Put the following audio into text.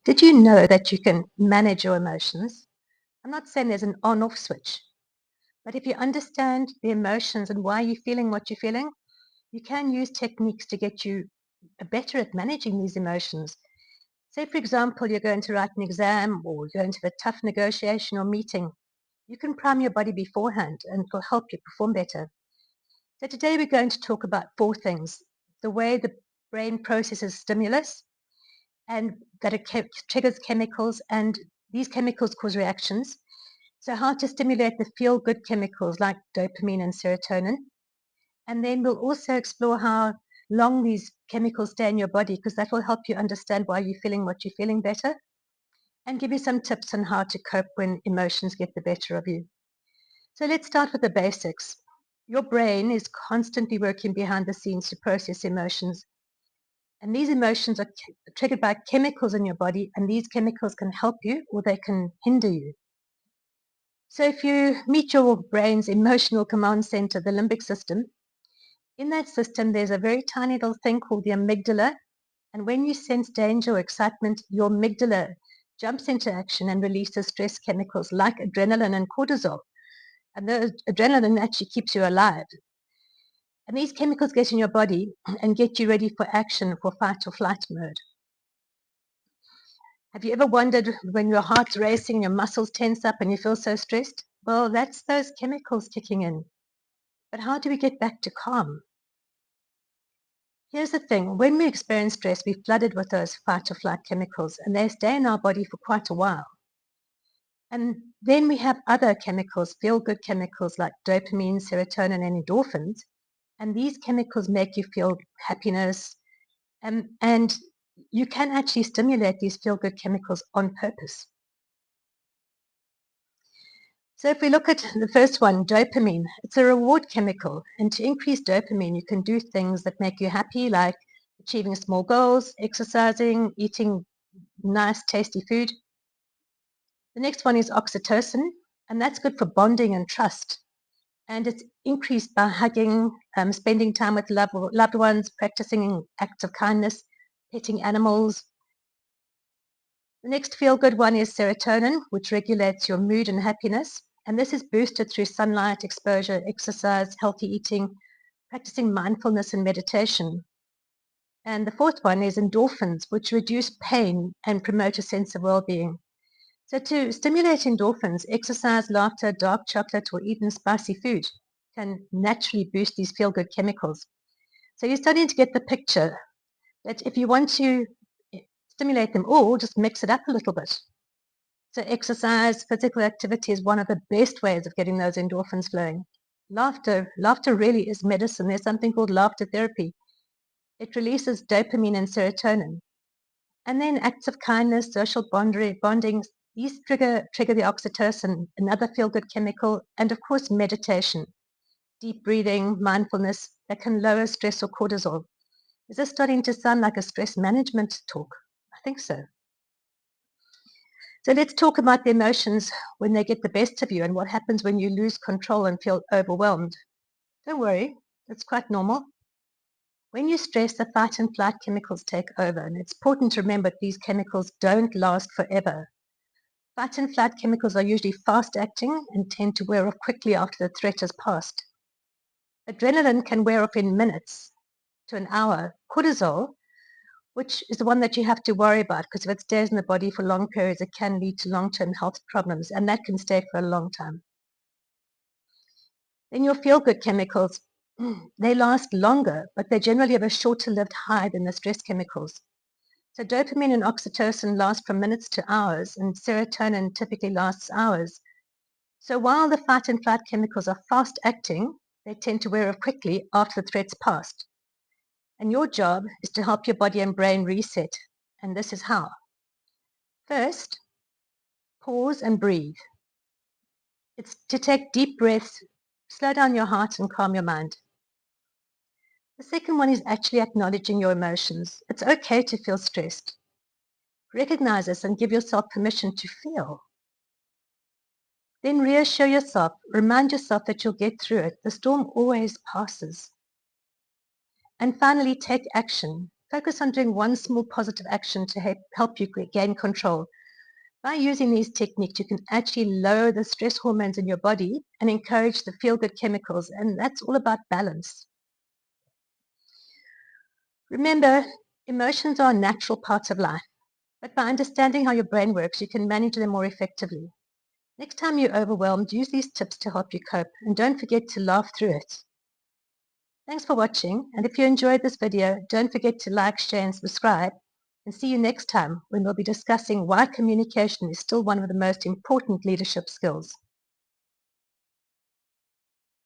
Did you know that you can manage your emotions? I'm not saying there's an on-off switch, but if you understand the emotions and why you're feeling what you're feeling, you can use techniques to get you better at managing these emotions. Say, for example, you're going to write an exam or you're going to have a tough negotiation or meeting. You can prime your body beforehand and it will help you perform better. So today we're going to talk about 4 things. The way the brain processes stimulus, and that it triggers chemicals, and these chemicals cause reactions. So how to stimulate the feel-good chemicals like dopamine and serotonin. And then we'll also explore how long these chemicals stay in your body, because that will help you understand why you're feeling what you're feeling better, and give you some tips on how to cope when emotions get the better of you. So let's start with the basics. Your brain is constantly working behind the scenes to process emotions. And these emotions are triggered by chemicals in your body, and these chemicals can help you or they can hinder you. So if you meet your brain's emotional command center, the limbic system, in that system there's a very tiny little thing called the amygdala. And when you sense danger or excitement, your amygdala jumps into action and releases stress chemicals like adrenaline and cortisol. And the adrenaline actually keeps you alive. And these chemicals get in your body and get you ready for action, for fight or flight mode. Have you ever wondered when your heart's racing, your muscles tense up and you feel so stressed? Well, that's those chemicals kicking in. But how do we get back to calm? Here's the thing. When we experience stress, we're flooded with those fight or flight chemicals, and they stay in our body for quite a while. And then we have other chemicals, feel-good chemicals like dopamine, serotonin, and endorphins. And these chemicals make you feel happiness. And you can actually stimulate these feel-good chemicals on purpose. So if we look at the first one, dopamine, it's a reward chemical. And to increase dopamine, you can do things that make you happy, like achieving small goals, exercising, eating nice, tasty food. The next one is oxytocin, and that's good for bonding and trust. And it's increased by hugging, spending time with loved ones, practicing acts of kindness, petting animals. The next feel-good one is serotonin, which regulates your mood and happiness. And this is boosted through sunlight, exposure, exercise, healthy eating, practicing mindfulness and meditation. And the fourth one is endorphins, which reduce pain and promote a sense of well-being. So to stimulate endorphins, exercise, laughter, dark chocolate, or even spicy food can naturally boost these feel-good chemicals. So you're starting to get the picture that if you want to stimulate them all, just mix it up a little bit. So exercise, physical activity is one of the best ways of getting those endorphins flowing. Laughter really is medicine. There's something called laughter therapy. It releases dopamine and serotonin. And then acts of kindness, social bonding, these trigger the oxytocin, another feel-good chemical, and of course meditation, deep breathing, mindfulness that can lower stress or cortisol. Is this starting to sound like a stress management talk? I think so. So let's talk about the emotions when they get the best of you and what happens when you lose control and feel overwhelmed. Don't worry, it's quite normal. When you stress, the fight and flight chemicals take over, and it's important to remember that these chemicals don't last forever. Fight and flight chemicals are usually fast-acting and tend to wear off quickly after the threat has passed. Adrenaline can wear off in minutes to an hour. Cortisol, which is the one that you have to worry about, because if it stays in the body for long periods, it can lead to long-term health problems, and that can stay for a long time. Then your feel-good chemicals, they last longer, but they generally have a shorter-lived high than the stress chemicals. So dopamine and oxytocin last from minutes to hours, and serotonin typically lasts hours. So while the fight and flight chemicals are fast-acting, they tend to wear off quickly after the threat's passed. And your job is to help your body and brain reset. And this is how. First, pause and breathe. It's to take deep breaths, slow down your heart and calm your mind. The second one is actually acknowledging your emotions. It's okay to feel stressed. Recognize this and give yourself permission to feel. Then reassure yourself, remind yourself that you'll get through it. The storm always passes. And finally, take action. Focus on doing one small positive action to help you gain control. By using these techniques, you can actually lower the stress hormones in your body and encourage the feel-good chemicals, and that's all about balance. Remember, emotions are natural parts of life, but by understanding how your brain works, you can manage them more effectively. Next time you're overwhelmed, use these tips to help you cope, and don't forget to laugh through it. Thanks for watching, and if you enjoyed this video, don't forget to like, share, and subscribe, and see you next time when we'll be discussing why communication is still one of the most important leadership skills.